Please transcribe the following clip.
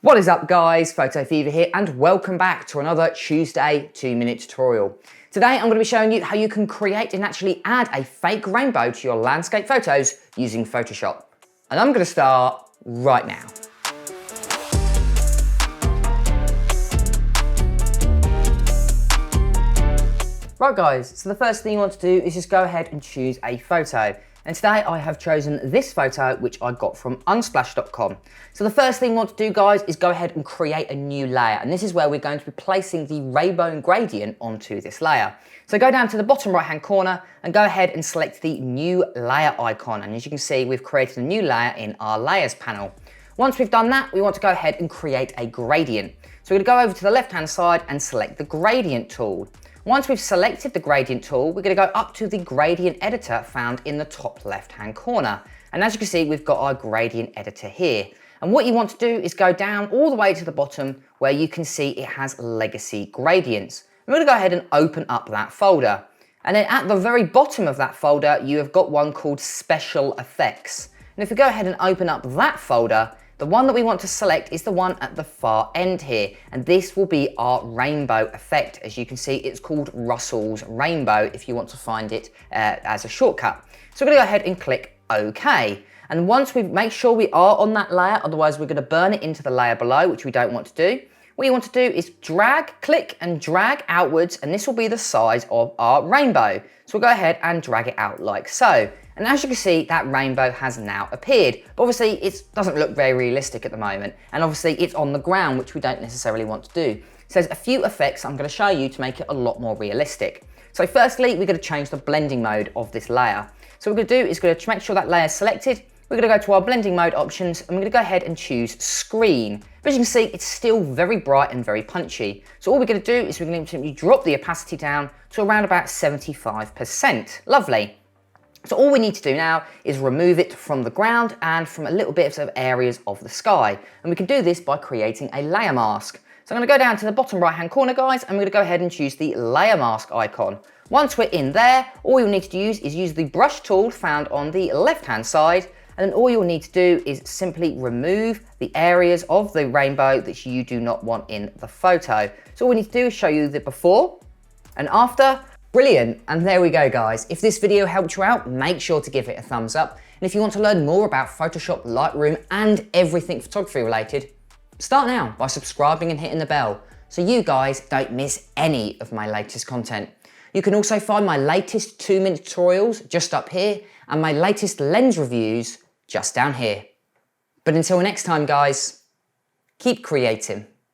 What is up guys, Photo Fever here and welcome back to another Tuesday 2-minute tutorial. Today I'm going to be showing you how you can create and actually add a fake rainbow to your landscape photos using Photoshop. And I'm going to start right now. Right guys, so the first thing you want to do is just go ahead and choose a photo. And today I have chosen this photo, which I got from unsplash.com. So the first thing you want to do guys is go ahead and create a new layer. And this is where we're going to be placing the rainbow gradient onto this layer. So go down to the bottom right hand corner and go ahead and select the new layer icon. And as you can see, we've created a new layer in our layers panel. Once we've done that, we want to go ahead and create a gradient. So we're going to go over to the left hand side and select the gradient tool. Once we've selected the gradient tool, we're going to go up to the gradient editor found in the top left hand corner. And as you can see, we've got our gradient editor here. And what you want to do is go down all the way to the bottom where you can see it has legacy gradients. I'm going to go ahead and open up that folder. And then at the very bottom of that folder, you have got one called special effects. And if we go ahead and open up that folder, the one that we want to select is the one at the far end here, and this will be our rainbow effect. As you can see, it's called Russell's Rainbow if you want to find it as a shortcut. So we're going to go ahead and click OK. And once we make sure we are on that layer, otherwise we're going to burn it into the layer below, which we don't want to do. What you want to do is click and drag outwards, and this will be the size of our rainbow. So we'll go ahead and drag it out like so. And as you can see, that rainbow has now appeared. But obviously, it doesn't look very realistic at the moment. And obviously, it's on the ground, which we don't necessarily want to do. So there's a few effects I'm going to show you to make it a lot more realistic. So firstly, we're going to change the blending mode of this layer. So what we're going to do is going to make sure that layer is selected. We're going to go to our blending mode options, and we're going to go ahead and choose screen. But as you can see, it's still very bright and very punchy. So all we're going to do is we're going to simply drop the opacity down to around about 75%. Lovely. So all we need to do now is remove it from the ground and from a little bit of areas of the sky. And we can do this by creating a layer mask. So I'm going to go down to the bottom right hand corner guys, and we're going to go ahead and choose the layer mask icon. Once we're in there, all you'll need to use the brush tool found on the left hand side. And then all you'll need to do is simply remove the areas of the rainbow that you do not want in the photo. So all we need to do is show you the before and after. Brilliant, and there we go guys. If this video helped you out, make sure to give it a thumbs up. And if you want to learn more about Photoshop, Lightroom, and everything photography related, start now by subscribing and hitting the bell so you guys don't miss any of my latest content. You can also find my latest 2-minute tutorials just up here and my latest lens reviews just down here. But until next time guys, keep creating.